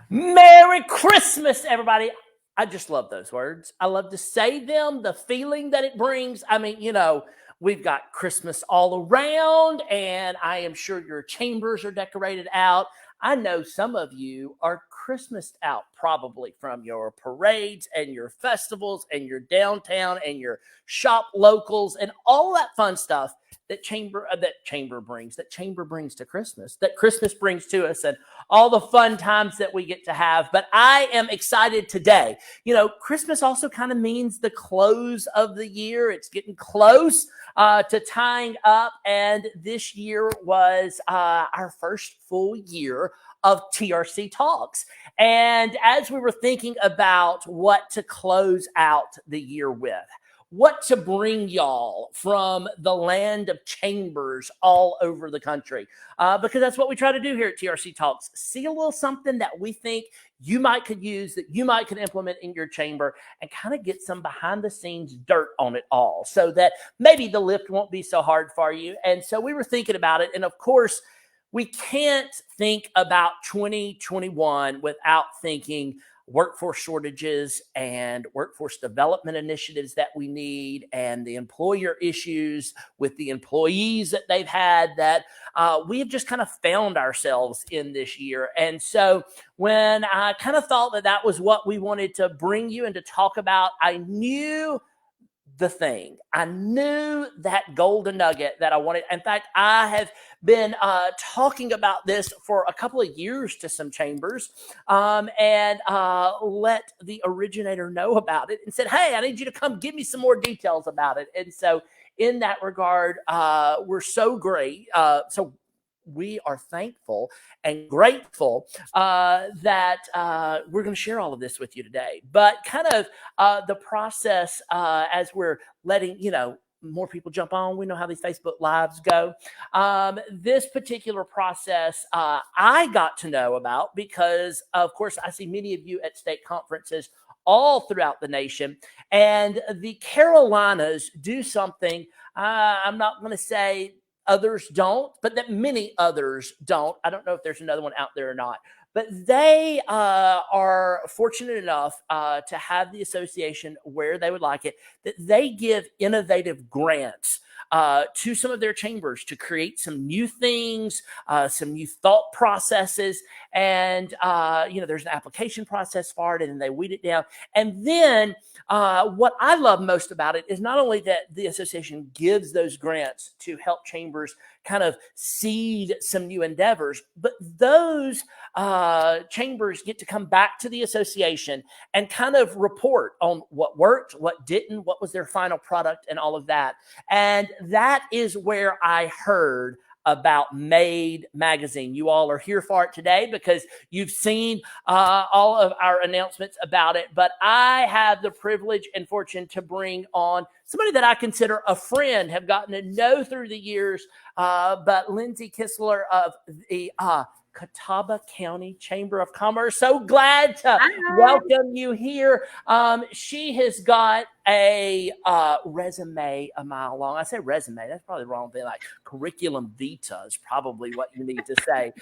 Merry Christmas, everybody. I just love those words. I love to say them, the feeling that it brings. I mean, we've got Christmas all around, and I am sure your chambers are decorated out. I know some of you are Christmased out probably from your parades and your festivals and your downtown and your shop locals and all that fun stuff that chamber brings to Christmas, that Christmas brings to us, and all the fun times that we get to have. But I am excited today. Christmas also kind of means the close of the year. It's getting close to tying up, and this year was our first full year of TRC Talks. And as we were thinking about what to close out the year with, what to bring y'all from the land of chambers all over the country, because that's what we try to do here at TRC Talks. See a little something that we think you might could use, that you might could implement in your chamber, and kind of get some behind the scenes dirt on it all, so that maybe the lift won't be so hard for you. And so we were thinking about it. And of course, we can't think about 2021 without thinking workforce shortages and workforce development initiatives that we need, and the employer issues with the employees that they've had that we have just kind of found ourselves in this year. And so when I kind of thought that that was what we wanted to bring you and to talk about, I knew that golden nugget that I wanted. In fact, I have been talking about this for a couple of years to some chambers, and let the originator know about it and said, hey, I need you to come give me some more details about it. And so in that regard, we're so great. So we are thankful and grateful that we're going to share all of this with you today. But kind of the process, as we're letting more people jump on, we know how these Facebook Lives go. This particular process I got to know about because, of course, I see many of you at state conferences all throughout the nation. And the Carolinas do something, I'm not going to say others don't, but that many others don't. I don't know if there's another one out there or not, but they are fortunate enough to have the association where they would like it, that they give innovative grants to some of their chambers to create some new things, some new thought processes. And, there's an application process for it, and then they weed it down. And then what I love most about it is not only that the association gives those grants to help chambers kind of seed some new endeavors, but those chambers get to come back to the association and kind of report on what worked, what didn't, what was their final product, and all of that. And that is where I heard about Made Magazine. You all are here for it today because you've seen all of our announcements about it. But I have the privilege and fortune to bring on somebody that I consider a friend, have gotten to know through the years, but Lindsay Keisler of the Catawba County Chamber of Commerce. So glad to welcome you here. She has got a resume a mile long. I say resume, that's probably the wrong thing. Like curriculum vitae is probably what you need to say.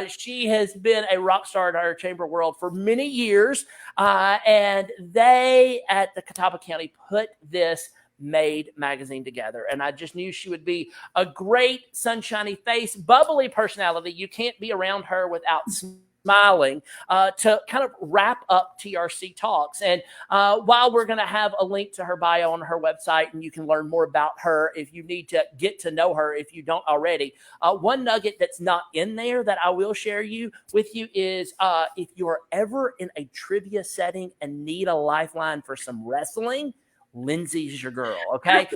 She has been a rock star in our chamber world for many years, and they at the Catawba County put this Made magazine together, and I just knew she would be a great sunshiny face, bubbly personality. You can't be around her without smiling, to kind of wrap up TRC Talks. And while we're going to have a link to her bio on her website, and you can learn more about her if you need to get to know her if you don't already, one nugget that's not in there that I will share with you is if you're ever in a trivia setting and need a lifeline for some wrestling, Lindsay's your girl, okay?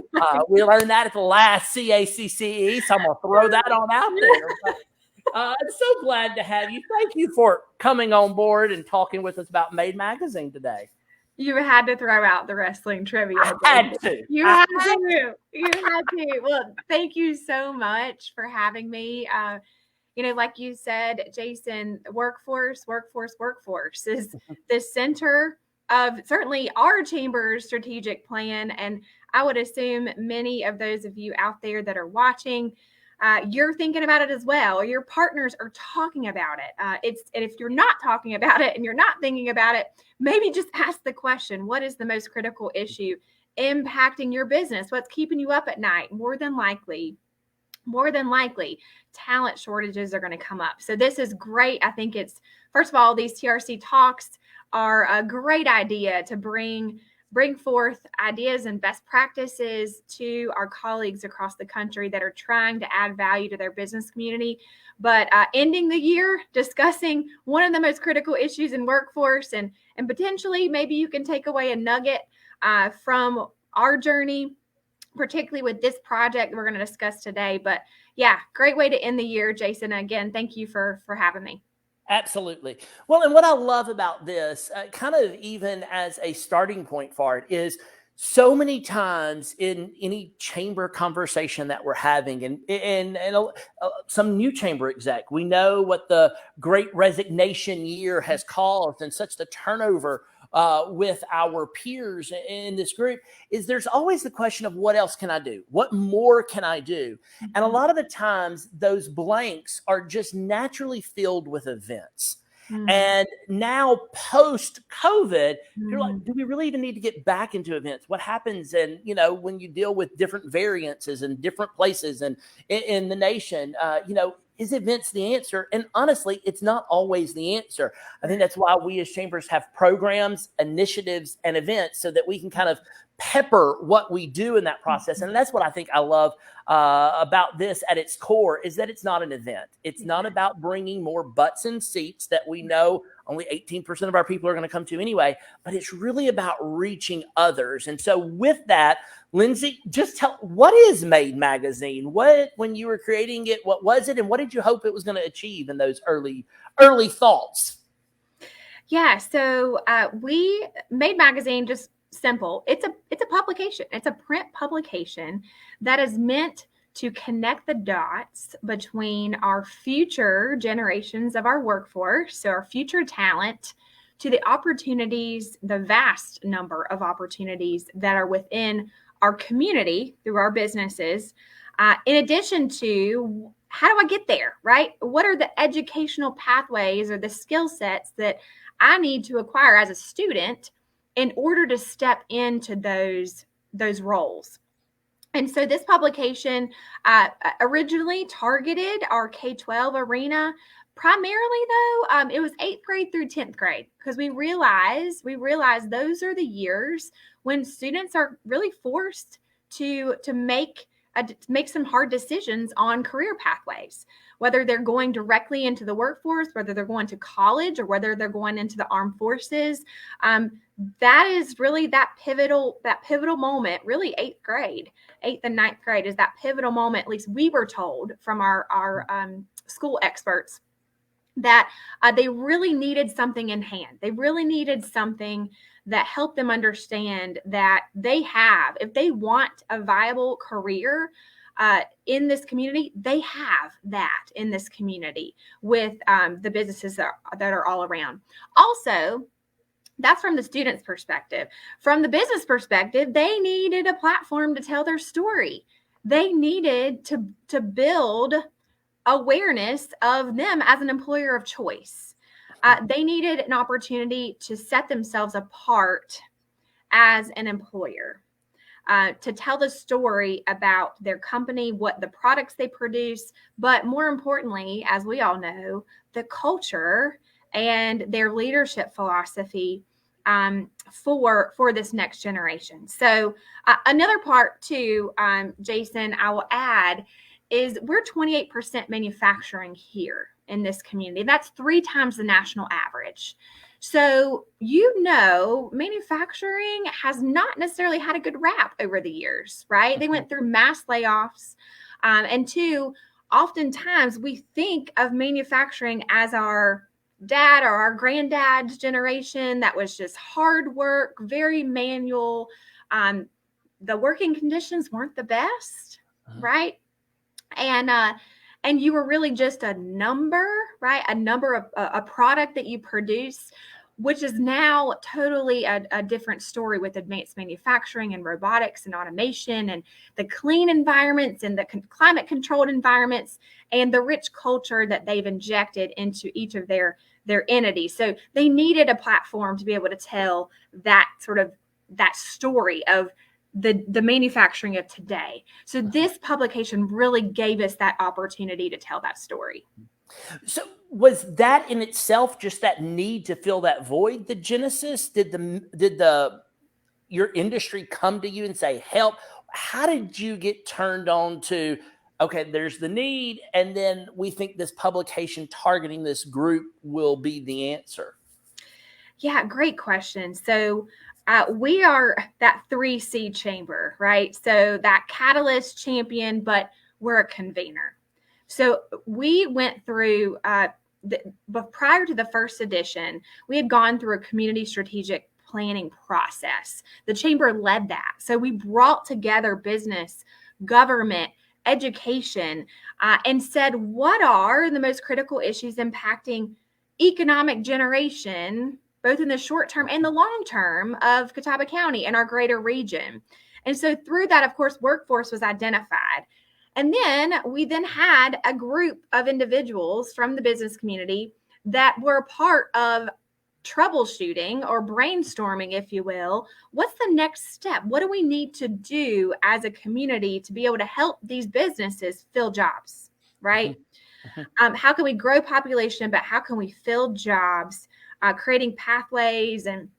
We learned that at the last CCEC, so I'm going to throw that on out there. But, I'm so glad to have you. Thank you for coming on board and talking with us about Made Magazine today. You had to throw out the wrestling trivia. I had to. You had to. Well, thank you so much for having me. Like you said, Jason, workforce is the center of certainly our chamber's strategic plan. And I would assume many of those of you out there that are watching you're thinking about it as well, or your partners are talking about it. And if you're not talking about it and you're not thinking about it, maybe just ask the question, what is the most critical issue impacting your business? What's keeping you up at night? More than likely, talent shortages are going to come up. So this is great. I think it's, first of all, these TRC talks are a great idea to bring forth ideas and best practices to our colleagues across the country that are trying to add value to their business community. But ending the year discussing one of the most critical issues in workforce, and potentially maybe you can take away a nugget from our journey, particularly with this project we're going to discuss today. But yeah, great way to end the year, Jason. Again, thank you for having me. Absolutely. Well, and what I love about this, kind of even as a starting point for it, is so many times in any chamber conversation that we're having, and some new chamber exec, we know what the great resignation year has caused and such the turnover with our peers in this group, is there's always the question of what else can I do? What more can I do? And a lot of the times those blanks are just naturally filled with events. And now post COVID, you're like, do we really even need to get back into events? What happens? And, when you deal with different variances in different places and in the nation, is events the answer? And honestly, it's not always the answer. I think that's why we as chambers have programs, initiatives, and events so that we can kind of pepper what we do in that process. And that's what I think I love about this at its core, is that it's not an event. It's not about bringing more butts and seats that we know only 18% of our people are going to come to anyway, but it's really about reaching others. And so with that, Lindsay, just tell, what is Made Magazine? When you were creating it, what was it? And what did you hope it was going to achieve in those early thoughts? Yeah. So we Made Magazine, just simple. It's a publication. It's a print publication that is meant to connect the dots between our future generations of our workforce, so our future talent, to the opportunities, the vast number of opportunities that are within our community through our businesses, in addition to how do I get there, right? What are the educational pathways or the skill sets that I need to acquire as a student in order to step into those roles? And so this publication originally targeted our K-12 arena. Primarily, though, it was 8th grade through 10th grade, because we realized those are the years when students are really forced to make some hard decisions on career pathways, whether they're going directly into the workforce, whether they're going to college, or whether they're going into the armed forces. That is really that pivotal moment, really 8th and 9th grade is that pivotal moment. At least we were told from our school experts that they really needed something in hand. They really needed something that helped them understand that if they want a viable career in this community, they have that in this community with the businesses that are all around. Also, that's from the student's perspective. From the business perspective, they needed a platform to tell their story. They needed to build awareness of them as an employer of choice. They needed an opportunity to set themselves apart as an employer, to tell the story about their company, what the products they produce, but more importantly, as we all know, the culture and their leadership philosophy for this next generation. So another part too, Jason, I will add, is we're 28% manufacturing here in this community. That's 3 times the national average. So, manufacturing has not necessarily had a good rap over the years, right? They went through mass layoffs. And 2, oftentimes we think of manufacturing as our dad or our granddad's generation that was just hard work, very manual. The working conditions weren't the best, right? And you were really just a number, right? A number of a product that you produce. which is now totally a different story with advanced manufacturing and robotics and automation and the clean environments and the climate controlled environments and the rich culture that they've injected into each of their entities. So they needed a platform to be able to tell that that story of the manufacturing of today. So this publication really gave us that opportunity to tell that story. So was that in itself just that need to fill that void, the genesis? Did your industry come to you and say, help? How did you get turned on to, okay, there's the need, and then we think this publication targeting this group will be the answer? Yeah, great question. So we are that 3C chamber, right? So that catalyst, champion, but we're a convener. So we went through, but prior to the first edition, we had gone through a community strategic planning process. The chamber led that. So we brought together business, government, education, and said, what are the most critical issues impacting economic generation, both in the short term and the long term, of Catawba County and our greater region? And so through that, of course, workforce was identified. And then we had a group of individuals from the business community that were part of troubleshooting or brainstorming, if you will. What's the next step? What do we need to do as a community to be able to help these businesses fill jobs, right? How can we grow population, but how can we fill jobs, creating pathways and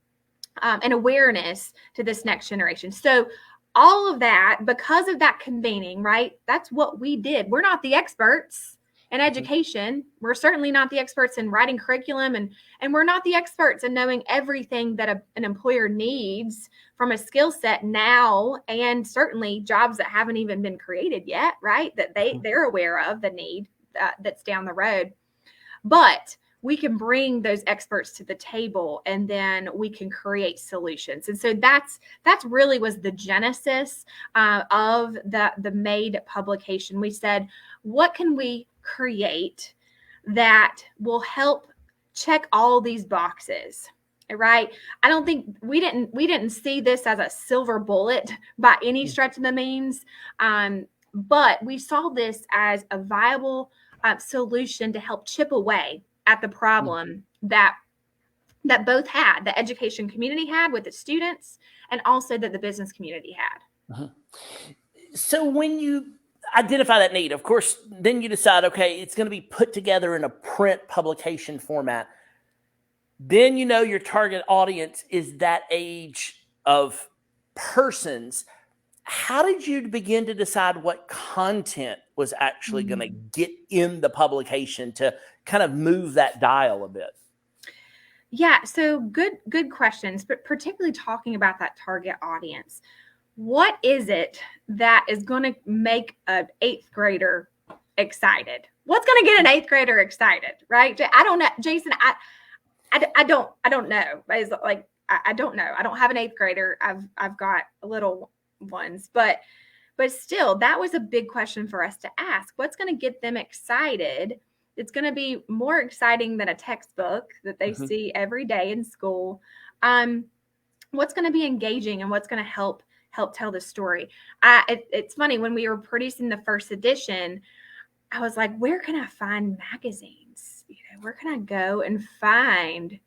awareness to this next generation? So all of that, because of that convening, right? That's what we did. We're not the experts in education. We're certainly not the experts in writing curriculum, and we're not the experts in knowing everything that an employer needs from a skill set now, and certainly jobs that haven't even been created yet, right? That they're aware of the need that's down the road. But we can bring those experts to the table, and then we can create solutions. And so that's really was the genesis of the MADE publication. We said, what can we create that will help check all these boxes, right? I don't think we didn't see this as a silver bullet by any stretch of the means, but we saw this as a viable solution to help chip away at the problem that both had, the education community had with the students, and also that the business community had. So when you identify that need, of course, then you decide, okay, it's going to be put together in a print publication format. Then you know your target audience is that age of persons. How did you begin to decide what content was actually going to get in the publication to kind of move that dial a bit? Yeah, so good questions, but particularly talking about that target audience. What is it that is going to make an 8th grader excited? What's going to get an 8th grader excited, right? I don't know, Jason. I don't know. It's like I don't know. I don't have an 8th grader. I've got little ones, but still, that was a big question for us to ask. What's going to get them excited? It's going to be more exciting than a textbook that they see every day in school. What's going to be engaging, and what's going to help tell the story? It's funny, when we were producing the first edition, I was like, where can I find magazines? Where can I go and find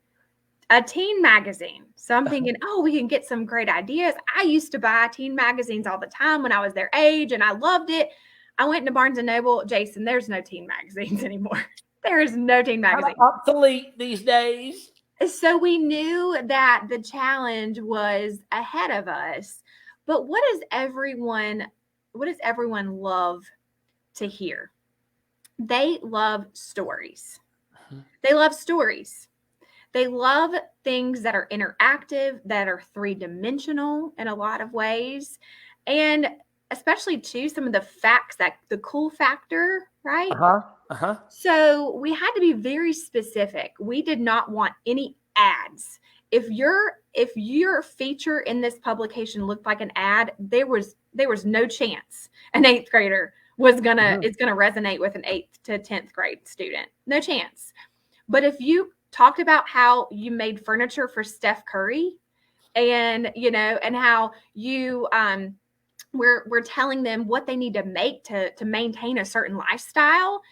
a teen magazine? So I'm thinking, we can get some great ideas. I used to buy teen magazines all the time when I was their age, and I loved it. I went into Barnes & Noble. Jason, there's no teen magazines anymore. There is no teen magazine. Obsolete these days. So we knew that the challenge was ahead of us. But what does everyone love to hear? They love stories. They love stories. They love things that are interactive, that are 3-dimensional in a lot of ways. And especially too, some of the facts, that the cool factor, right? So we had to be very specific. We did not want any ads. If your feature in this publication looked like an ad, there was no chance an 8th grader is gonna resonate with an 8th to 10th grade student. No chance. But if you talked about how you made furniture for Steph Curry, and and how you we're telling them what they need to make to maintain a certain lifestyle,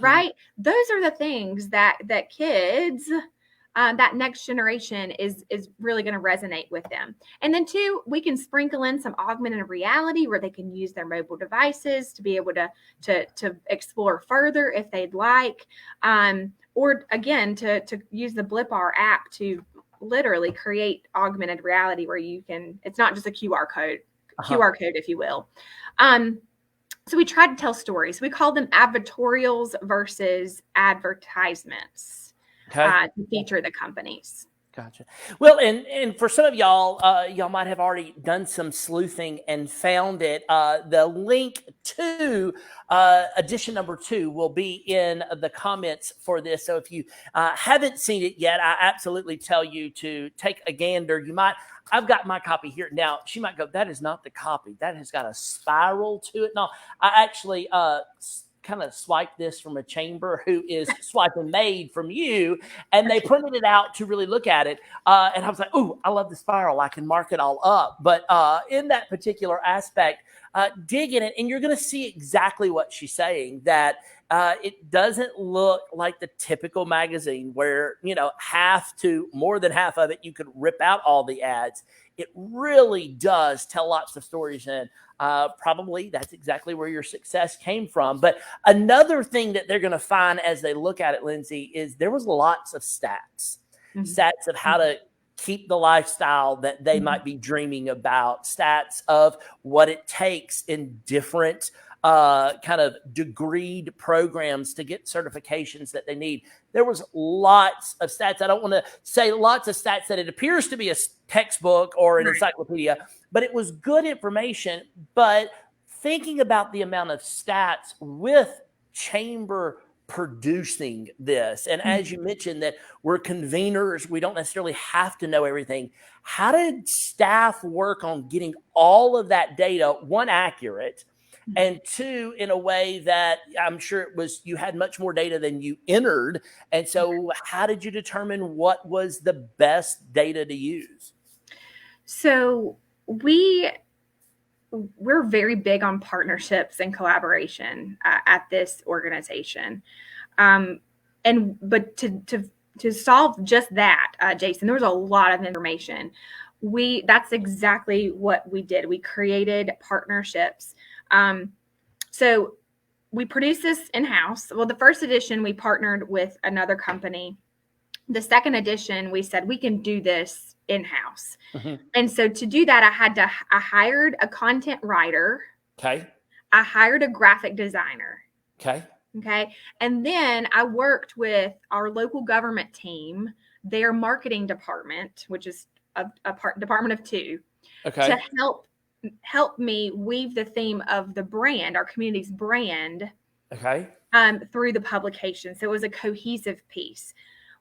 right? Those are the things that kids, that next generation is really going to resonate with them. And then two, we can sprinkle in some augmented reality where they can use their mobile devices to be able to explore further if they'd like, or again to use the BlipR app to literally create augmented reality where you can, it's not just a QR code, if you will. So we try to tell stories. We call them advertorials versus advertisements to feature the companies. Gotcha. Well, and for some of y'all, y'all might have already done some sleuthing and found it. The link to edition number 2 will be in the comments for this. So if you haven't seen it yet, I absolutely tell you to take a gander. You might. I've got my copy here. Now, she might go, that is not the copy. That has got a spiral to it. No, I actually kind of swiped this from a chamber who is swiping made from you, and they printed it out to really look at it. And I was like, oh, I love the spiral. I can mark it all up. But in that particular aspect, dig in it, and you're going to see exactly what she's saying, that it doesn't look like the typical magazine where, half to more than half of it, you could rip out all the ads. It really does tell lots of stories, and probably that's exactly where your success came from. But another thing that they're going to find as they look at it, Lindsay, is there was lots of stats of how to keep the lifestyle that they might be dreaming about, stats of what it takes in different kind of degreed programs to get certifications that they need. There was lots of stats. I don't want to say lots of stats that it appears to be a textbook or an encyclopedia, but it was good information. But thinking about the amount of stats with chamber producing this, and as you mentioned that we're conveners, we don't necessarily have to know everything. How did staff work on getting all of that data, one, accurate, and two, in a way that I'm sure it was, you had much more data than you entered. And so how did you determine what was the best data to use? So we're very big on partnerships and collaboration at this organization. But to solve just that, Jason, there was a lot of information. That's exactly what we did. We created partnerships. So we produced this in-house. Well, the first edition, we partnered with another company. The second edition, we said we can do this in-house. And so to do that, I hired a content writer. Okay. I hired a graphic designer. Okay. And then I worked with our local government team, their marketing department, which is a department of 2, to help me weave the theme of the brand, our community's brand, through the publication. So it was a cohesive piece.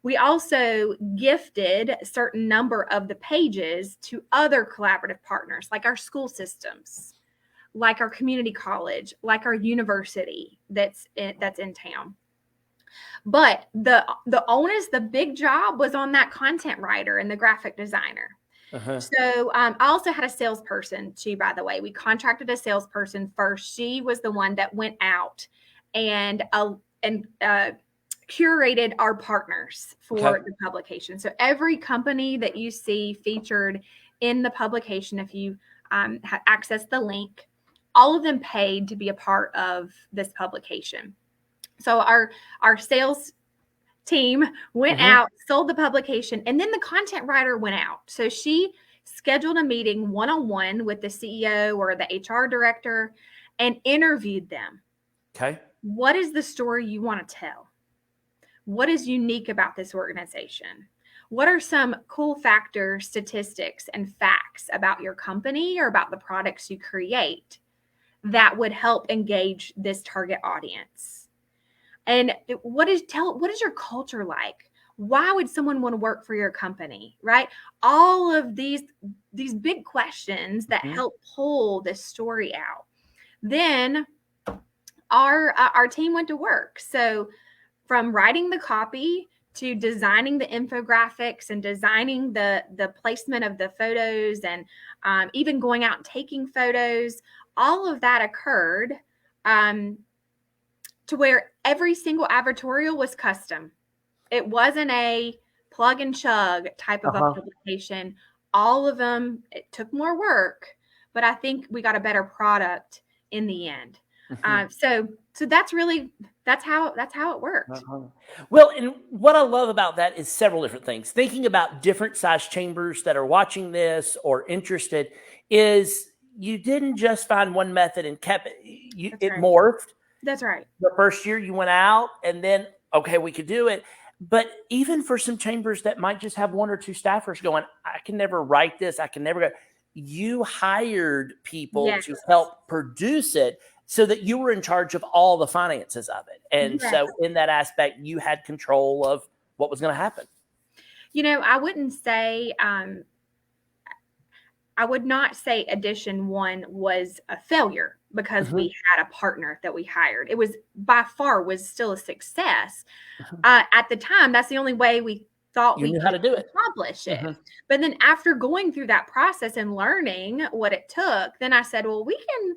We also gifted a certain number of the pages to other collaborative partners, like our school systems, like our community college, like our university that's in town. But the onus, the big job was on that content writer and the graphic designer. So I also had a salesperson too, by the way. We contracted a salesperson first. She was the one that went out and curated our partners for the publication. So every company that you see featured in the publication, if you access the link, all of them paid to be a part of this publication. So our sales team went out, sold the publication, and then the content writer went out. So she scheduled a meeting one-on-one with the CEO or the HR director and interviewed them. What is the story you want to tell? What is unique about this organization? What are some cool factors, statistics, and facts about your company or about the products you create that would help engage this target audience? And what is your culture like? Why would someone want to work for your company, right? All of these big questions that help pull this story out. Then our team went to work. So from writing the copy to designing the infographics and designing the placement of the photos and even going out and taking photos, all of that occurred to where every single advertorial was custom. It wasn't a plug and chug type of a publication. All of them, it took more work, but I think we got a better product in the end. So that's how it worked. Well, and what I love about that is several different things. Thinking about different size chambers that are watching this or interested is you didn't just find one method and kept it. It morphed. That's right. The first year you went out and then, okay, we could do it. But even for some chambers that might just have one or two staffers going, I can never write this. I can never go. You hired people to help produce it so that you were in charge of all the finances of it. And so in that aspect, you had control of what was going to happen. I wouldn't say, I would not say edition 1 was a failure because we had a partner that we hired. It was by far was still a success. At the time, that's the only way we thought we could accomplish it. But then after going through that process and learning what it took, then I said, well, we can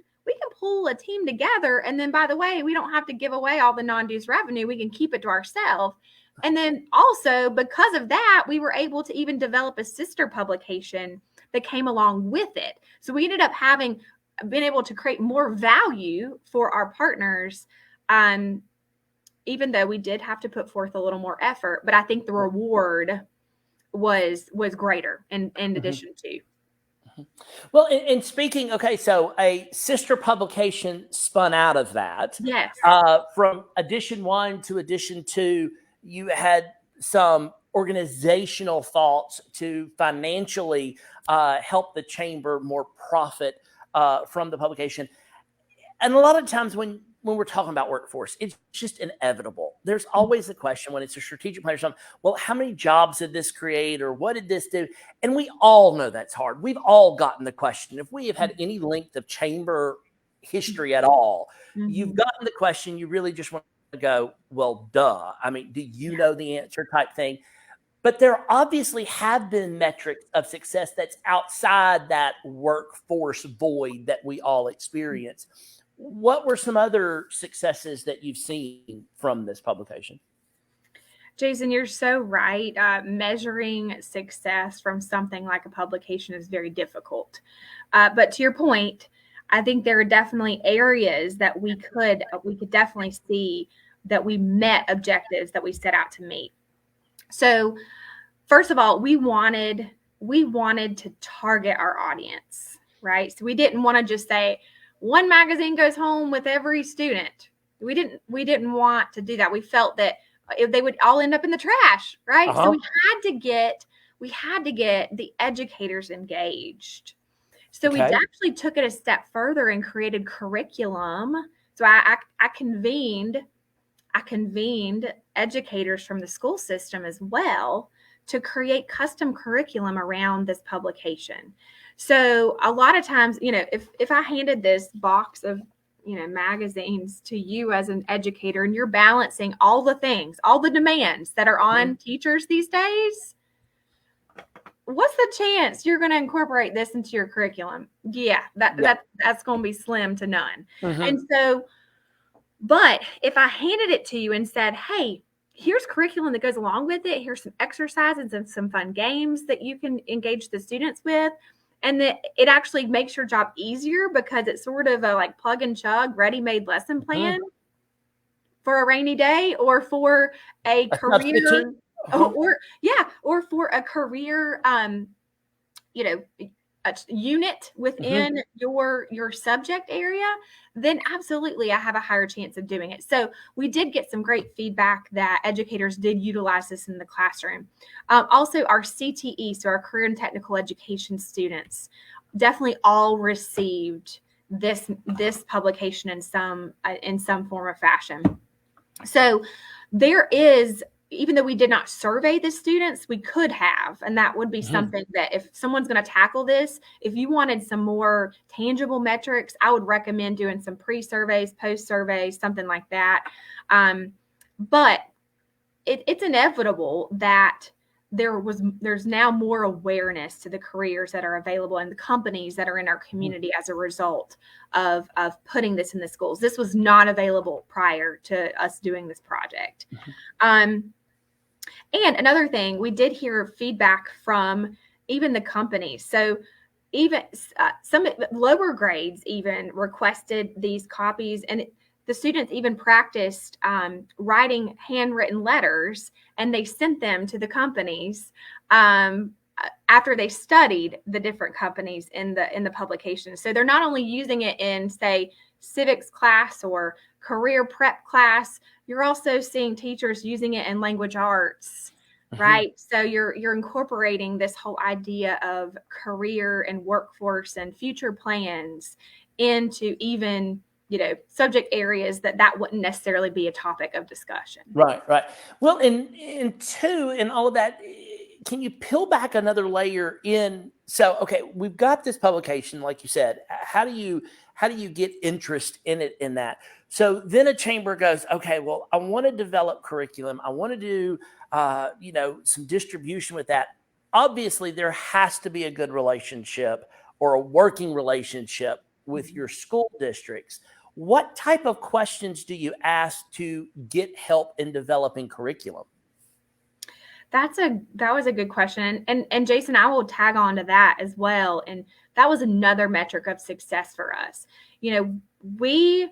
pull a team together. And then, by the way, we don't have to give away all the non-dues revenue. We can keep it to ourselves. And then also because of that, we were able to even develop a sister publication that came along with it. So we ended up been able to create more value for our partners, even though we did have to put forth a little more effort. But I think the reward was greater in addition to. Well, and speaking, okay, so a sister publication spun out of that. Yes. From edition 1 to edition 2, you had some organizational thoughts to financially help the chamber more profit from the publication. And a lot of times when we're talking about workforce, it's just inevitable. There's always a question when it's a strategic plan or something. Well, how many jobs did this create or what did this do? And we all know that's hard. We've all gotten the question. If we have had any length of chamber history at all, you've gotten the question. You really just want to go, well, duh. I mean, do you know the answer type thing? But there obviously have been metrics of success that's outside that workforce void that we all experience. What were some other successes that you've seen from this publication? Jason, you're so right. Measuring success from something like a publication is very difficult. But to your point, I think there are definitely areas that we could definitely see that we met objectives that we set out to meet. So first of all, we wanted to target our audience, right? So we didn't want to just say one magazine goes home with every student. We didn't want to do that. We felt that they would all end up in the trash, right? So we had to get the educators engaged. So we actually took it a step further and created curriculum. So I convened educators from the school system as well to create custom curriculum around this publication. So a lot of times, if I handed this box of, magazines to you as an educator and you're balancing all the things, all the demands that are on teachers these days, what's the chance you're going to incorporate this into your curriculum? Yeah, that's going to be slim to none. And so, but if I handed it to you and said, hey, here's curriculum that goes along with it. Here's some exercises and some fun games that you can engage the students with. And that it actually makes your job easier because it's sort of a like plug and chug, ready-made lesson plan for a rainy day or for a career or for a career, a unit within your subject area, then absolutely I have a higher chance of doing it. So we did get some great feedback that educators did utilize this in the classroom. Also our CTE, so our career and technical education students, definitely all received this publication in some form or fashion. So there is, even though we did not survey the students, we could have, and that would be something that if someone's going to tackle this, if you wanted some more tangible metrics, I would recommend doing some pre-surveys, post-surveys, something like that. But it's inevitable that there's now more awareness to the careers that are available and the companies that are in our community as a result of putting this in the schools. This was not available prior to us doing this project. And another thing, we did hear feedback from even the companies. So even some lower grades even requested these copies, and the students even practiced writing handwritten letters, and they sent them to the companies after they studied the different companies in the publication. So they're not only using it in, say, civics class or career prep class, you're also seeing teachers using it in language arts, right? So you're incorporating this whole idea of career and workforce and future plans into even, subject areas that wouldn't necessarily be a topic of discussion. Right. Well, and two, and all of that, can you peel back another layer in? So, okay, we've got this publication, like you said. How do you get interest in it in that? So then a chamber goes, okay, well, I want to develop curriculum. I want to do, some distribution with that. Obviously, there has to be a good relationship or a working relationship with your school districts. What type of questions do you ask to get help in developing curriculum? That was a good question. And Jason, I will tag on to that as well. And that was another metric of success for us. We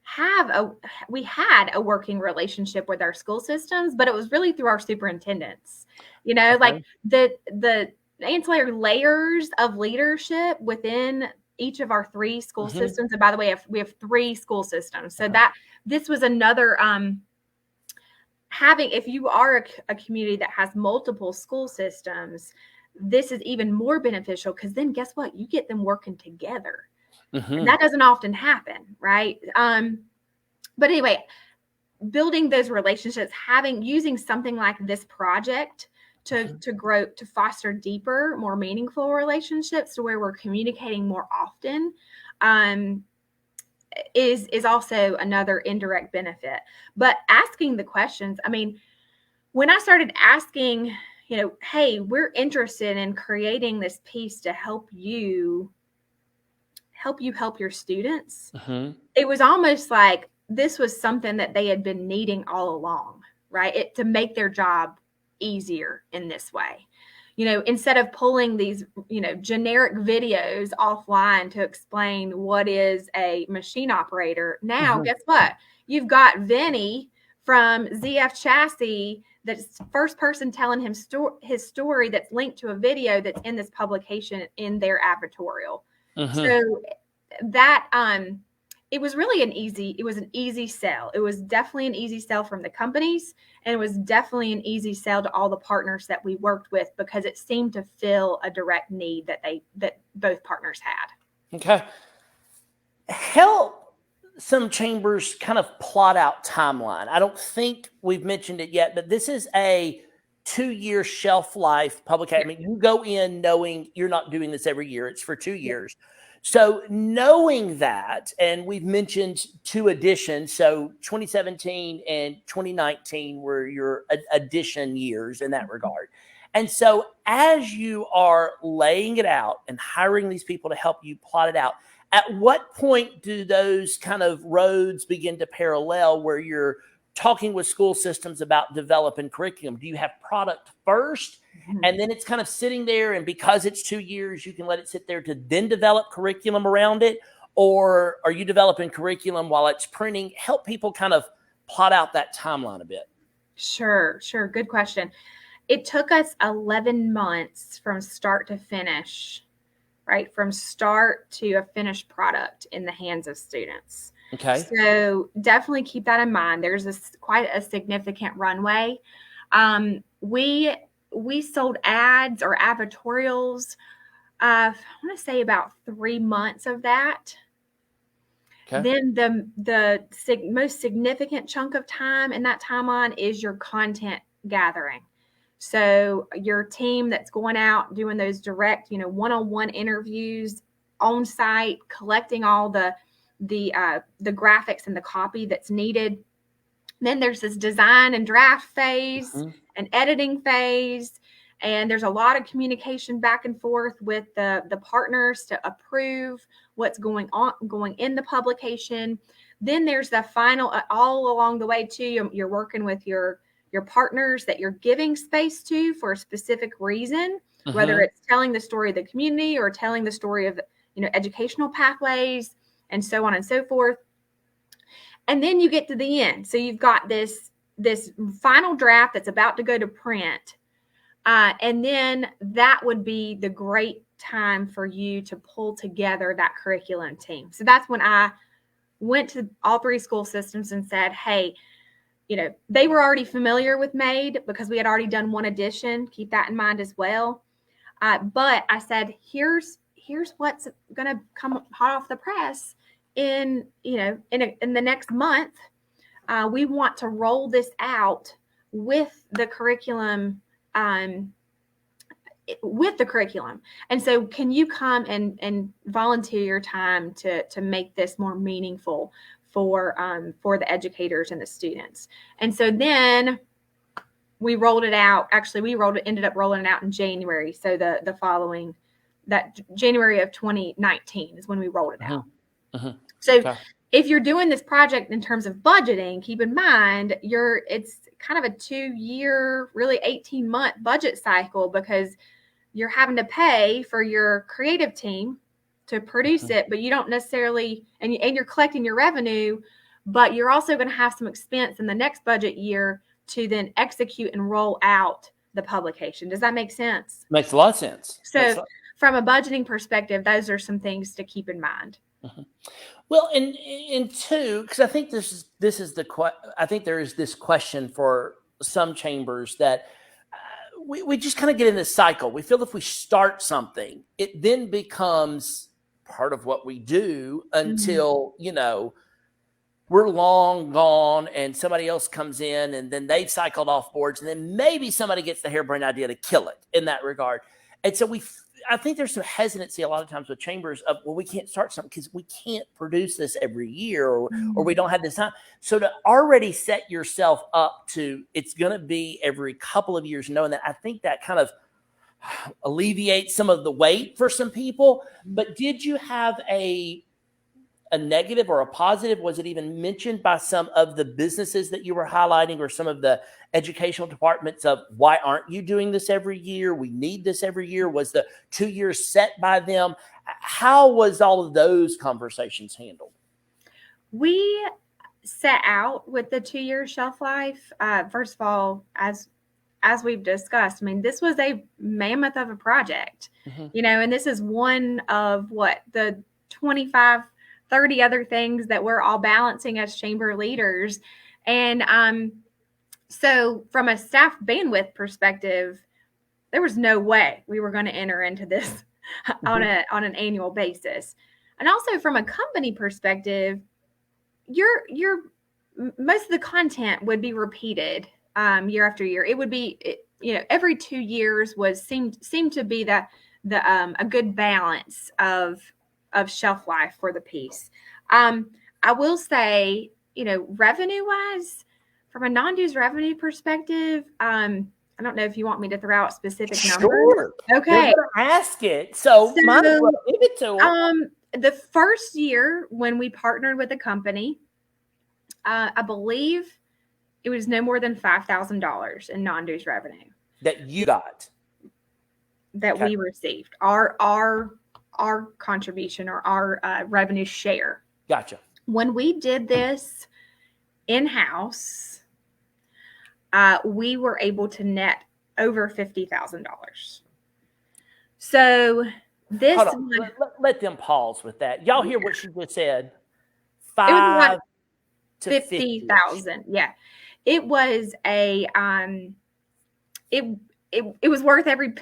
had a working relationship with our school systems, but it was really through our superintendents. Like the ancillary layers of leadership within each of our 3 school systems. And by the way, we have 3 school systems. So that this was another if you are a community that has multiple school systems, this is even more beneficial, because then guess what? You get them working together. And that doesn't often happen, right? But anyway, building those relationships, using something like this project to grow, to foster deeper, more meaningful relationships to where we're communicating more often, is also another indirect benefit. But asking the questions, when I started asking, hey, we're interested in creating this piece to help you help your students, it was almost like this was something that they had been needing all along, right? To make their job easier in this way. Instead of pulling these, generic videos offline to explain what is a machine operator. Now, guess what? You've got Vinny from ZF Chassis, that's first person telling him his story, that's linked to a video that's in this publication in their advertorial. So that, it was really an easy sell. It was definitely an easy sell from the companies, and it was definitely an easy sell to all the partners that we worked with, because it seemed to fill a direct need that both partners had. Okay. Help some chambers kind of plot out timeline. I don't think we've mentioned it yet, but this is a 2-year shelf life publication. You go in knowing you're not doing this every year. It's for 2 years. So knowing that, and we've mentioned 2 editions, so 2017 and 2019 were your edition years in that regard. And so as you are laying it out and hiring these people to help you plot it out, at what point do those kind of roads begin to parallel where you're talking with school systems about developing curriculum? Do you have product first, and then it's kind of sitting there, and because it's 2 years, you can let it sit there to then develop curriculum around it? Or are you developing curriculum while it's printing? Help people kind of plot out that timeline a bit. Sure. Good question. It took us 11 months from start to finish, right? From start to a finished product in the hands of students. Okay. So definitely keep that in mind. There's quite a significant runway. We sold ads or advertorials. I want to say about 3 months of that. Okay. Then the most significant chunk of time in that timeline is your content gathering. So your team that's going out doing those direct, one-on-one interviews on site, collecting all the graphics and the copy that's needed. Then there's this design and draft phase, Mm-hmm. an editing phase, and there's a lot of communication back and forth with the partners to approve what's going in the publication. Then there's the final, all along the way too, you're working with your partners that you're giving space to for a specific reason, whether it's telling the story of the community or telling the story of, educational pathways and so on and so forth. And then you get to the end. So you've got this final draft that's about to go to print. And then that would be the great time for you to pull together that curriculum team. So that's when I went to all three school systems and said, hey, they were already familiar with MADE because we had already done one edition. Keep that in mind as well. But I said, here's what's going to come hot off the press in the next month. We want to roll this out with the curriculum. And so can you come and volunteer your time to make this more meaningful for the educators and the students? And so then we rolled it out. Actually, ended up rolling it out in January. So the following, that January of 2019 is when we rolled it out. So if you're doing this project in terms of budgeting, keep in mind it's kind of a 2-year, really 18-month budget cycle, because you're having to pay for your creative team to produce it, but you don't necessarily, and you're collecting your revenue, but you're also going to have some expense in the next budget year to then execute and roll out the publication. Does that make sense? Makes a lot of sense. So from a budgeting perspective, those are some things to keep in mind. Well, and two, because I think I think there is this question for some chambers that we just kind of get in this cycle. We feel if we start something, it then becomes part of what we do until, we're long gone and somebody else comes in and then they've cycled off boards, and then maybe somebody gets the harebrained idea to kill it in that regard. And so I think there's some hesitancy a lot of times with chambers of, well, we can't start something because we can't produce this every year or we don't have this time. So to already set yourself up to, it's going to be every couple of years, knowing that, I think that kind of alleviates some of the weight for some people. But did you have a negative or a positive? Was it even mentioned by some of the businesses that you were highlighting or some of the educational departments of, why aren't you doing this every year? We need this every year. Was the 2 years set by them? How was all of those conversations handled? We set out with the 2-year shelf life. First of all, as we've discussed, I mean, this was a mammoth of a project, and this is one of the 25, 30 other things that we're all balancing as chamber leaders. And so from a staff bandwidth perspective, there was no way we were going to enter into this on an annual basis. And also from a company perspective, your most of the content would be repeated year after year. It would be, every 2 years seemed to be a good balance of shelf life for the piece. I will say, revenue wise, from a non-dues revenue perspective, I don't know if you want me to throw out specific numbers. Okay. Ask it. So might as well give it to them. The first year when we partnered with a company, I believe it was no more than $5,000 in non-dues revenue that you got, that we received. Our contribution or our revenue share. Gotcha. When we did this in-house, we were able to net over $50,000. So this let them pause with that. Y'all hear what she just said? 5 to 50,000. Yeah. It was it was worth every,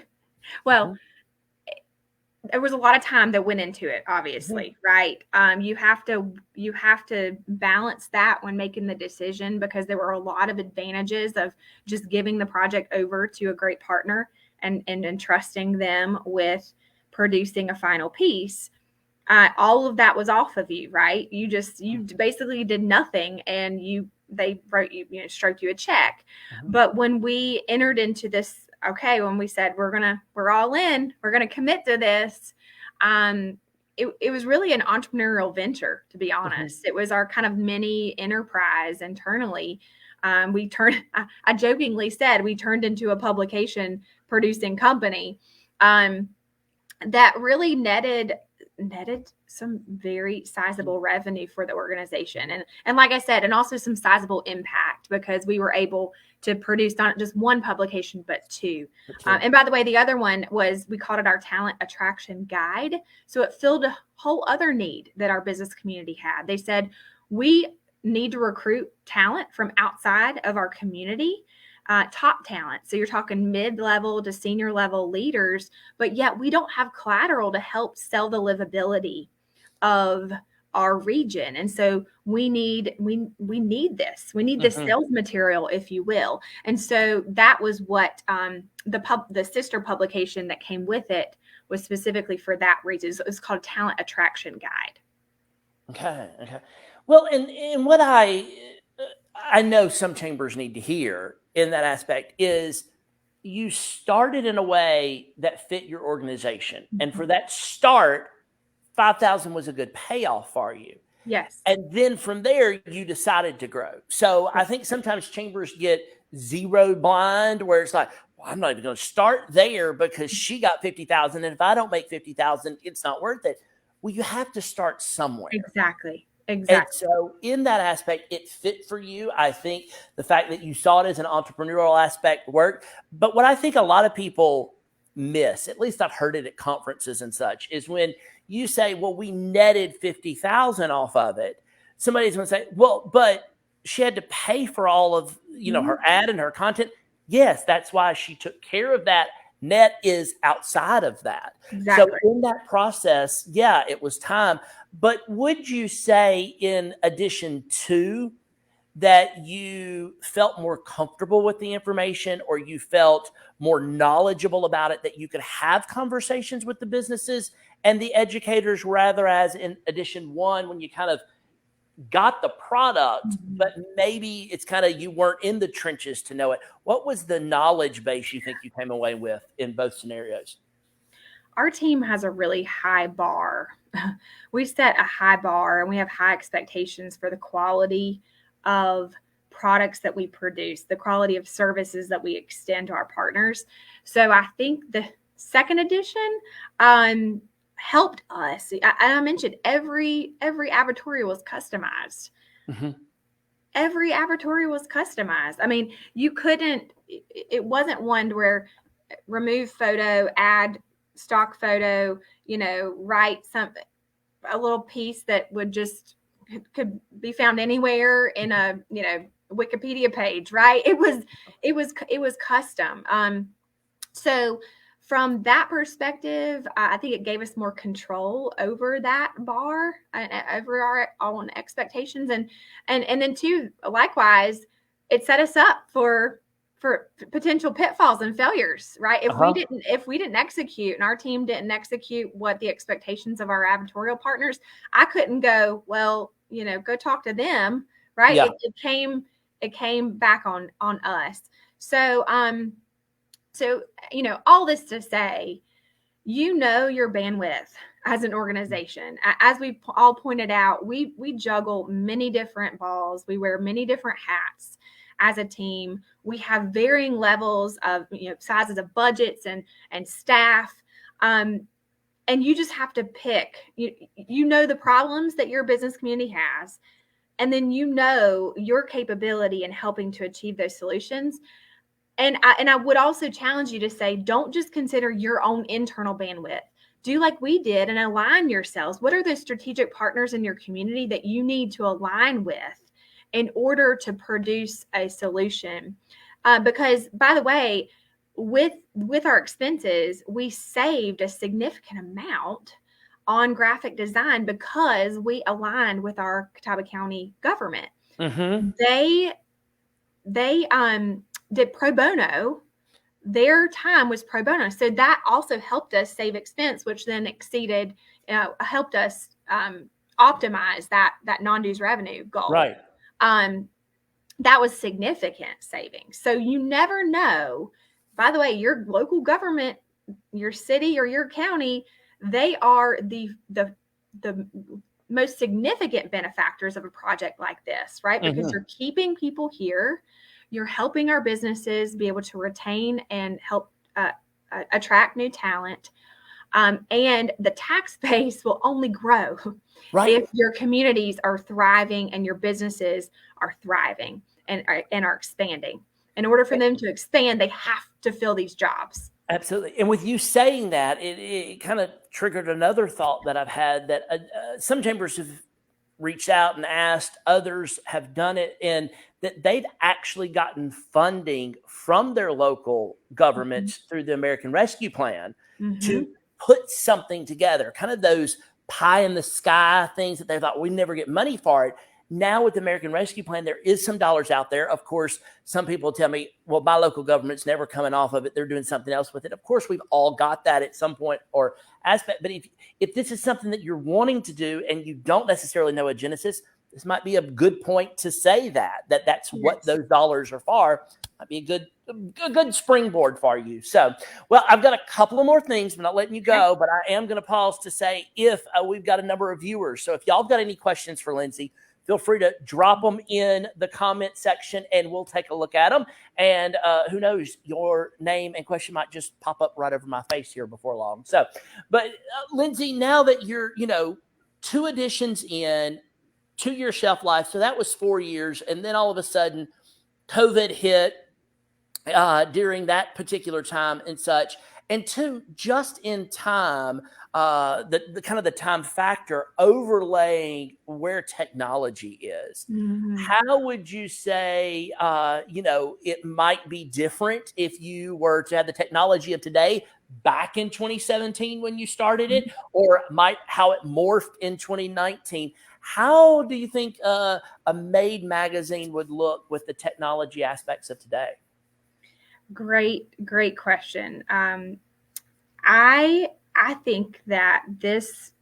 there was a lot of time that went into it, obviously, right? You have to balance that when making the decision, because there were a lot of advantages of just giving the project over to a great partner and entrusting them with producing a final piece. All of that was off of you, right? You basically did nothing, and you they wrote you, stroked you a check. But when we entered into this, when we said we're all in, we're gonna commit to this, it was really an entrepreneurial venture, to be honest. It was our kind of mini enterprise internally. I jokingly said we turned into a publication producing company that really netted some very sizable revenue for the organization. And like I said, and also some sizable impact, because we were able to produce not just one publication, but two. And by the way, the other one we called it our talent attraction guide. So it filled a whole other need that our business community had. They said, we need to recruit talent from outside of our community, top talent. So you're talking mid-level to senior level leaders, but yet we don't have collateral to help sell the livability of our region. And so we need this. We need this sales material, if you will. And so that was what the sister publication that came with it was specifically for that reason. So it was called Talent Attraction Guide. Okay. Well, and what I know some chambers need to hear in that aspect is you started in a way that fit your organization. And for that start, $5,000 was a good payoff for you. Yes. And then from there, you decided to grow. So I think sometimes chambers get zero blind, where it's like, well, I'm not even going to start there because she got 50,000. And if I don't make 50,000, it's not worth it. Well, you have to start somewhere. Exactly. And so in that aspect, it fit for you. I think the fact that you saw it as an entrepreneurial aspect worked. But what I think a lot of people miss, at least I've heard it at conferences and such, is when you say, well, we netted 50,000 off of it. Somebody's going to say, well, but she had to pay for all of, her ad and her content. Yes, that's why she took care of that. Net is outside of that. Exactly. So in that process, yeah, it was time. But would you say, in addition to that, you felt more comfortable with the information, or you felt more knowledgeable about it, that you could have conversations with the businesses and the educators, rather as in edition one, when you kind of got the product, but maybe it's kind of, you weren't in the trenches to know it? What was the knowledge base you think you came away with in both scenarios? Our team has a really high bar. We set a high bar, and we have high expectations for the quality of products that we produce, the quality of services that we extend to our partners. So I think the second edition helped us. I mentioned every advertorial was customized. Every advertorial was customized. I mean, it wasn't one where remove photo, add stock photo, write a little piece that would just could be found anywhere in a, Wikipedia page, right? It was custom. So from that perspective, I think it gave us more control over that bar and over our own expectations. And then too, likewise, it set us up for potential pitfalls and failures, right? If we didn't execute, and our team didn't execute what the expectations of our advertorial partners, I couldn't go, well, go talk to them, right? Yeah. It came back on us. So, all this to say, your bandwidth as an organization. As we all pointed out, we juggle many different balls. We wear many different hats as a team. We have varying levels of, sizes of budgets and staff. And you just have to pick, the problems that your business community has, and then your capability in helping to achieve those solutions. And I would also challenge you to say, don't just consider your own internal bandwidth. Do like we did and align yourselves. What are the strategic partners in your community that you need to align with in order to produce a solution? Because, by the way, with our expenses, we saved a significant amount on graphic design because we aligned with our Catawba County government. They did pro bono. Their time was pro bono. So that also helped us save expense, which then helped us optimize that non-dues revenue goal. Right. that was significant savings. So you never know. By the way, your local government, your city or your county, they are the most significant benefactors of a project like this, right? Because you're keeping people here, you're helping our businesses be able to retain and help attract new talent. And the tax base will only grow if your communities are thriving and your businesses are thriving and are expanding. In order for them to expand, they have to fill these jobs. Absolutely. And with you saying that, it kind of triggered another thought that I've had, that some chambers have reached out and asked, others have done it, and that they've actually gotten funding from their local governments through the American Rescue Plan to put something together, kind of those pie in the sky things that they thought we'd never get money for it. Now with the American Rescue Plan, there is some dollars out there. Of course, some people tell me, well, my local government's never coming off of it. They're doing something else with it. Of course, we've all got that at some point or aspect. But if this is something that you're wanting to do and you don't necessarily know a genesis, this might be a good point to say that's what those dollars are for. Might be a good springboard for you. So, well, I've got a couple of more things. I'm not letting you go, but I am going to pause to say if we've got a number of viewers. So if y'all have got any questions for Lindsay, feel free to drop them in the comment section and we'll take a look at them. And who knows, your name and question might just pop up right over my face here before long. So, but Lindsay, now that you're, 2 editions in, 2-year shelf life, so that was 4 years. And then all of a sudden COVID hit during that particular time and such. And 2, just in time, the kind of the time factor overlaying where technology is. How would you say, it might be different if you were to have the technology of today back in 2017 when you started it, or how it morphed in 2019? How do you think a Made magazine would look with the technology aspects of today? Great question. I think that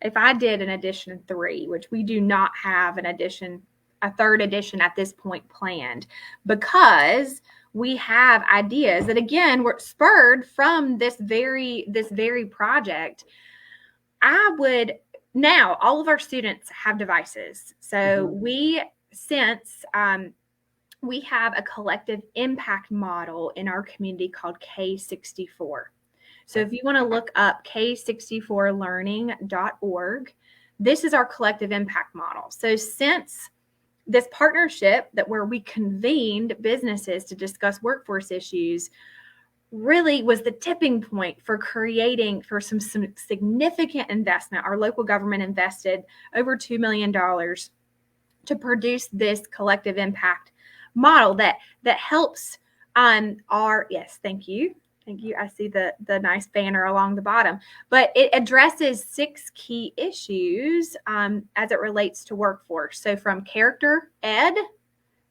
if I did an edition 3, which we do not have a 3rd edition at this point planned, because we have ideas that again were spurred from this very project. Now all of our students have devices. So we have a collective impact model in our community called K64. So if you want to look up k64learning.org, this is our collective impact model. So since this partnership where we convened businesses to discuss workforce issues really was the tipping point for some significant investment. Our local government invested over $2 million to produce this collective impact model that helps yes, thank you. I see the nice banner along the bottom, but it addresses 6 key issues as it relates to workforce. So from character ed,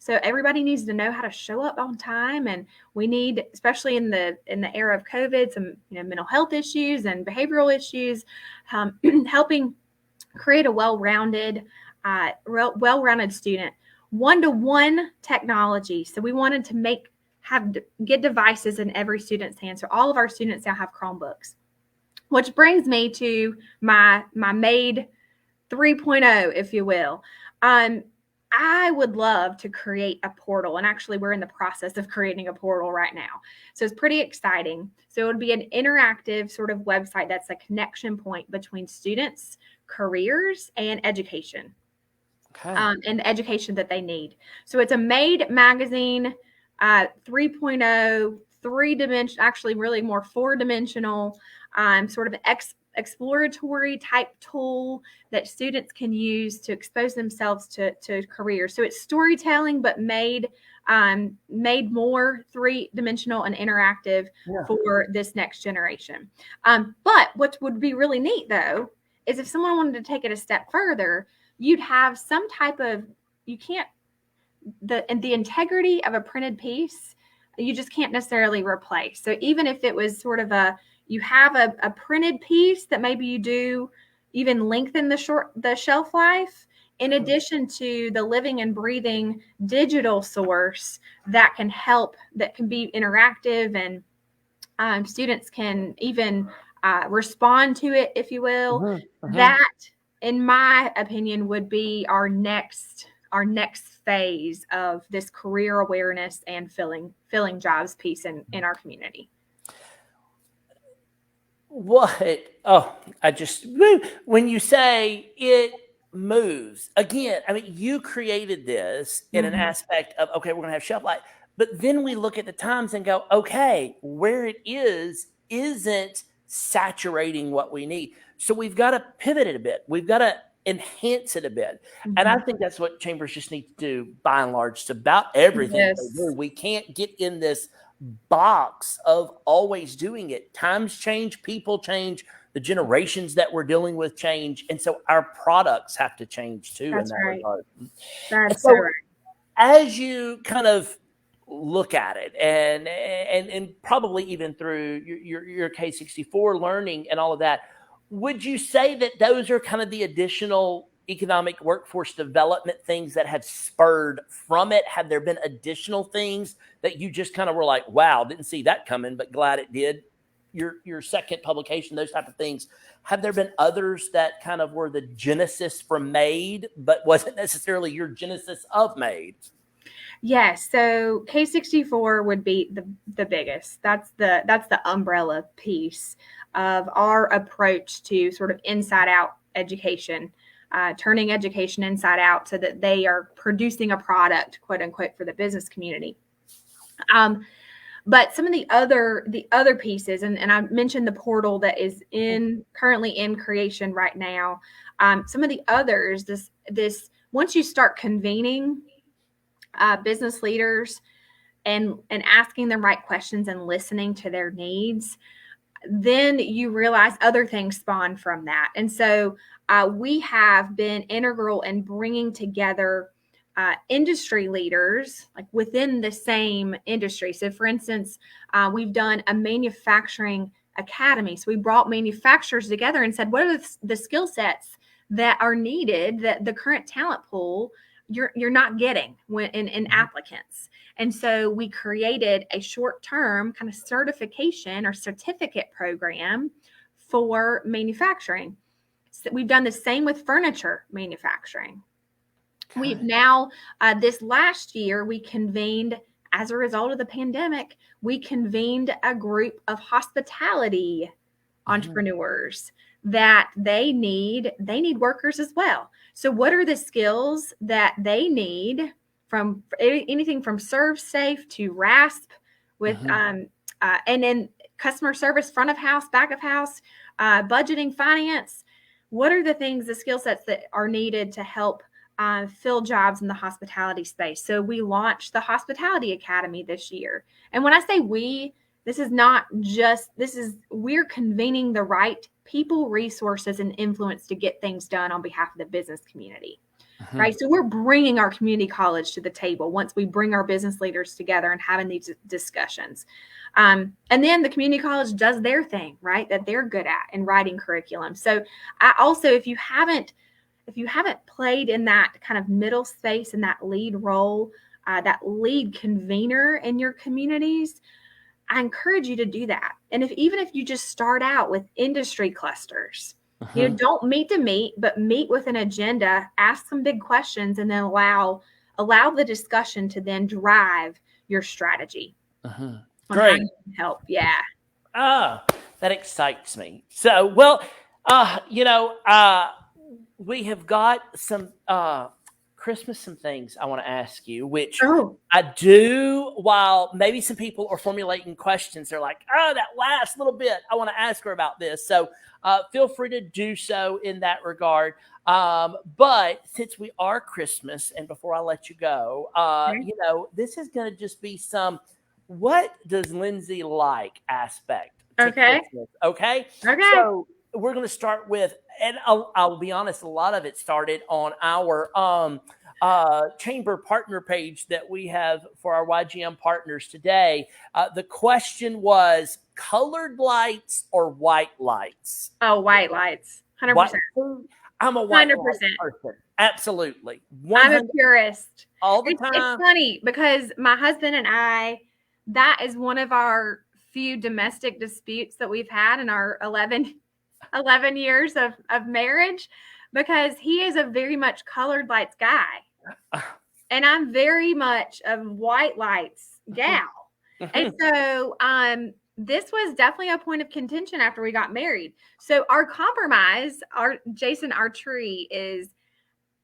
so everybody needs to know how to show up on time, and we need, especially in the era of COVID, some mental health issues and behavioral issues, helping create a well-rounded student. 1-to-1 technology. So we wanted to get devices in every student's hand. So all of our students now have Chromebooks, which brings me to my Made 3.0, if you will. I would love to create a portal, and actually we're in the process of creating a portal right now. So it's pretty exciting. So it would be an interactive sort of website that's a connection point between students, careers, and education. And the education that they need. So it's a Made magazine 3.0, 3-dimensional, actually really more 4-dimensional, sort of exploratory type tool that students can use to expose themselves to careers. So it's storytelling, but made more 3-dimensional and interactive for this next generation. But what would be really neat though, is if someone wanted to take it a step further, you'd have some type of, the integrity of a printed piece, you just can't necessarily replace. So even if it was sort of you have a printed piece that maybe you do even lengthen the shelf life, in addition to the living and breathing digital source that can help, that can be interactive, and students can even respond to it, if you will. That, in my opinion, would be our next phase of this career awareness and filling jobs piece in our community. What? Oh, when you say it moves again, I mean, you created this in an aspect of, okay, we're going to have shelf life, but then we look at the times and go, okay, where it isn't saturating what we need. So we've got to pivot it a bit. We've got to enhance it a bit. And I think that's what chambers just need to do by and large. It's about everything they do. We can't get in this box of always doing it. Times change, people change, the generations that we're dealing with change, and so our products have to change too. That's in that regard. That's so right. As you kind of look at it, and probably even through your K64 learning and all of that, would you say that those are kind of the additional economic workforce development things that have spurred from it? Have there been additional things that you just kind of were like, wow, didn't see that coming, but glad it did? Your second publication, those type of things. Have there been others that kind of were the genesis for MADE, but wasn't necessarily your genesis of MADE? Yes. So K64 would be the biggest. That's the umbrella piece of our approach to sort of inside out education. Turning education inside out so that they are producing a product, quote unquote, for the business community. But some of the other pieces, and I mentioned the portal that is currently in creation right now. Some of the others, this once you start convening business leaders and asking them right questions and listening to their needs, then you realize other things spawn from that. And so we have been integral in bringing together industry leaders, like within the same industry. So for instance, we've done a manufacturing academy. So we brought manufacturers together and said, what are the skill sets that are needed that the current talent pool you're not getting in applicants? And so we created a short-term kind of certification or certificate program for manufacturing. So we've done the same with furniture manufacturing. Okay. We've now, this last year, we convened, as a result of the pandemic, we convened a group of hospitality entrepreneurs that they need workers as well. So what are the skills that they need, from anything from serve safe to RASP with and then customer service, front of house, back of house, budgeting, finance? What are the things, the skill sets that are needed to help fill jobs in the hospitality space? So we launched the Hospitality Academy this year. And when I say we, we're convening the right people, resources, and influence to get things done on behalf of the business community. Right. So we're bringing our community college to the table once we bring our business leaders together and having these discussions. And then the community college does their thing, right, that they're good at in writing curriculum. So I also, if you haven't played in that kind of middle space, in that lead role, that lead convener in your communities, I encourage you to do that. And even if you just start out with industry clusters, don't meet to meet, but meet with an agenda, ask some big questions, and then allow the discussion to then drive your strategy. Great. Help. Yeah. That excites me. So, well, we have got some Christmas, some things I want to ask you, which I do, while maybe some people are formulating questions. They're like, that last little bit, I want to ask her about this. So feel free to do so in that regard. But since we are Christmas, and before I let you go, this is going to just be some, what does Lindsay like aspect to Christmas? Okay. So we're going to start with, and I'll be honest, a lot of it started on our chamber partner page that we have for our YGM partners today. The question was colored lights or white lights? Oh, white lights. 100%. I'm a white 100%. person. Absolutely. I'm a purist. All the It's time. funny because my husband and I, that is one of our few domestic disputes that we've had in our 11 years of marriage, because he is a very much colored lights guy. And I'm very much a white lights gal. And so this was definitely a point of contention after we got married. So our compromise, our tree is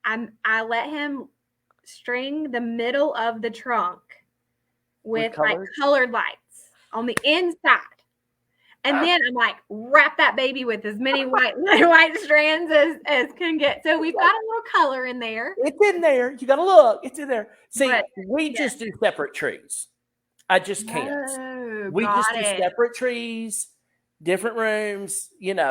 I let him string the middle of the trunk with like colored lights on the inside. And then I'm like, wrap that baby with as many white strands as can get. So we've got a little color in there. It's in there. You got to look. It's in there. See, we just do separate trees. I just can't. Oh, We just do separate trees, different rooms,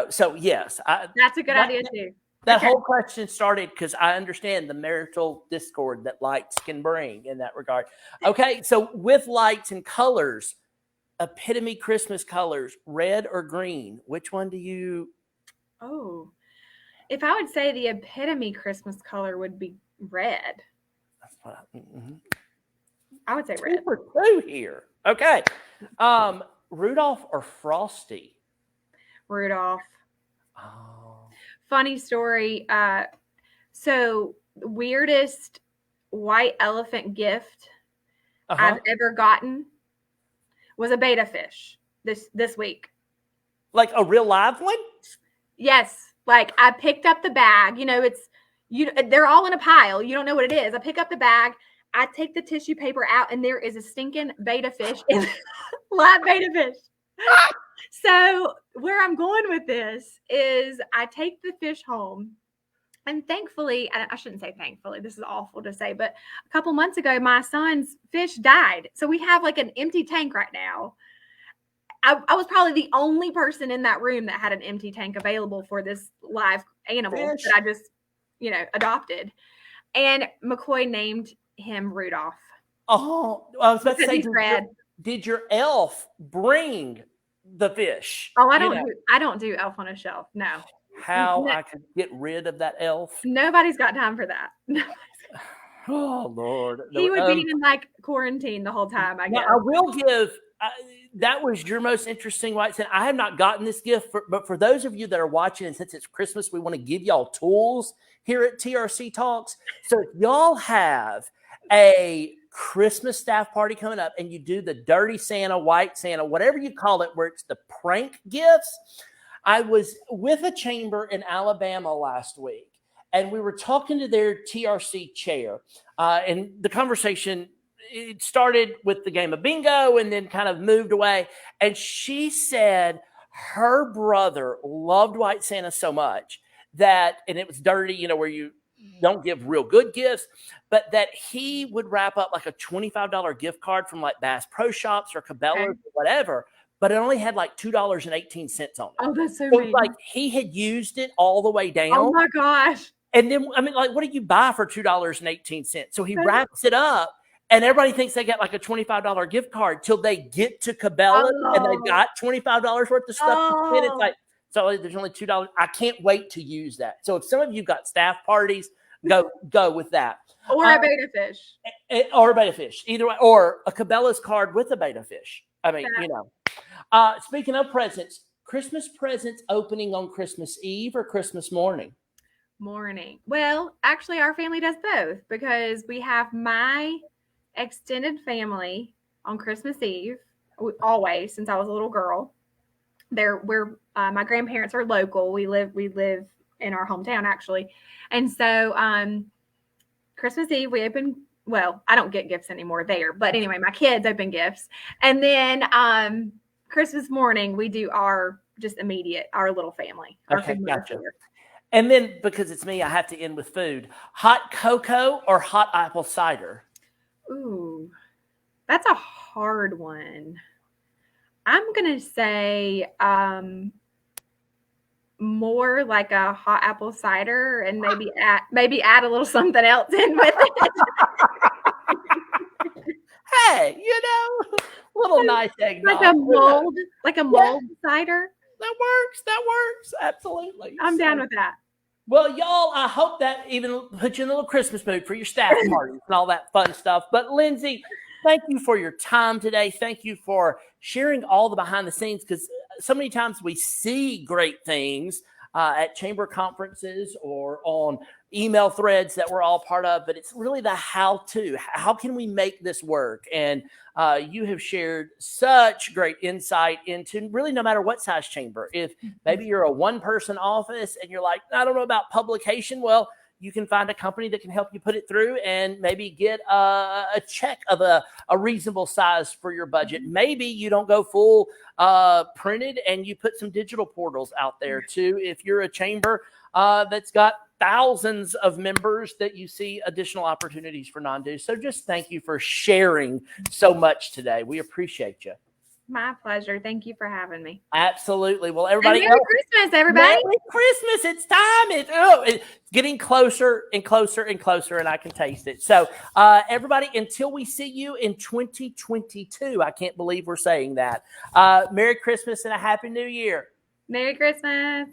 So, yes. That's a good idea, too. That whole question started because I understand the marital discord that lights can bring in that regard. Okay, so with lights and colors, epitome Christmas colors, red or green, which one do you? Oh, if I would say the epitome Christmas color would be red. That's what I would say red. 2 for 2 here. Okay. Rudolph or Frosty? Rudolph. Oh. Funny story. So weirdest white elephant gift I've ever gotten was a betta fish this week. Like a real live one? Yes. Like I picked up the bag. They're all in a pile. You don't know what it is. I pick up the bag. I take the tissue paper out, and there is a stinking betta fish, live betta fish. So where I'm going with this is I take the fish home, and thankfully, I shouldn't say thankfully, this is awful to say, but a couple months ago, my son's fish died. So we have like an empty tank right now. I was probably the only person in that room that had an empty tank available for this live animal that I just, adopted. And McCoy named him Rudolph. Oh, I was about to say, red. Did your elf bring the fish? Oh, I don't do elf on a shelf. No. How I could get rid of that elf? Nobody's got time for that. Oh Lord, he would be in like quarantine the whole time. I guess. I will give. That was your most interesting white sand. I have not gotten this gift, but for those of you that are watching, and since it's Christmas, we want to give y'all tools here at TRC Talks. So if y'all have a Christmas staff party coming up and you do the dirty Santa, white Santa, whatever you call it, where it's the prank gifts. I was with a chamber in Alabama last week, and we were talking to their TRC chair, and the conversation, it started with the game of bingo and then kind of moved away. And she said her brother loved White Santa so much that, and it was dirty, where you don't give real good gifts, but that he would wrap up like a $25 gift card from like Bass Pro Shops or Cabela's or whatever, but it only had like $2.18 on it. Oh, that's so amazing. Like he had used it all the way down. Oh my gosh. And then, what do you buy for $2.18? So he wraps it up, and everybody thinks they got like a $25 gift card till they get to Cabela's and they got $25 worth of stuff. And it's like, so there's only $2. I can't wait to use that. So if some of you got staff parties, go with that. Or a betta fish. Or a betta fish. Either way. Or a Cabela's card with a betta fish. Speaking of presents, Christmas presents opening on Christmas Eve or Christmas morning? Morning. Well, actually, our family does both because we have my extended family on Christmas Eve, always since I was a little girl. My grandparents are local. We live in our hometown actually, and so Christmas Eve we open. Well, I don't get gifts anymore there, but anyway, my kids open gifts, and then Christmas morning we do our little family. Okay, gotcha. And then because it's me, I have to end with food. Hot cocoa or hot apple cider? Ooh, that's a hard one. I'm going to say more like a hot apple cider and maybe add a little something else in with it. Hey, little nice eggnog. Like a mold cider. That works. Absolutely. I'm down with that. Well, y'all, I hope that even put you in a little Christmas mood for your staff parties and all that fun stuff. But Lindsay, thank you for your time today. Thank you for sharing all the behind the scenes, because so many times we see great things at chamber conferences or on email threads that we're all part of, but it's really the how to. How can we make this work? And you have shared such great insight into really no matter what size chamber. If maybe you're a one-person office and you're like, I don't know about publication, well, you can find a company that can help you put it through and maybe get a check of a reasonable size for your budget. Maybe you don't go full printed and you put some digital portals out there too. If you're a chamber that's got thousands of members, that you see additional opportunities for non-dues. So just thank you for sharing so much today. We appreciate you. My pleasure. Thank you for having me. Absolutely. Well, everybody, and Merry Christmas, everybody. Merry Christmas. It's time. It's getting closer and closer and closer, and I can taste it. So everybody, until we see you in 2022, I can't believe we're saying that. Merry Christmas and a Happy New Year. Merry Christmas.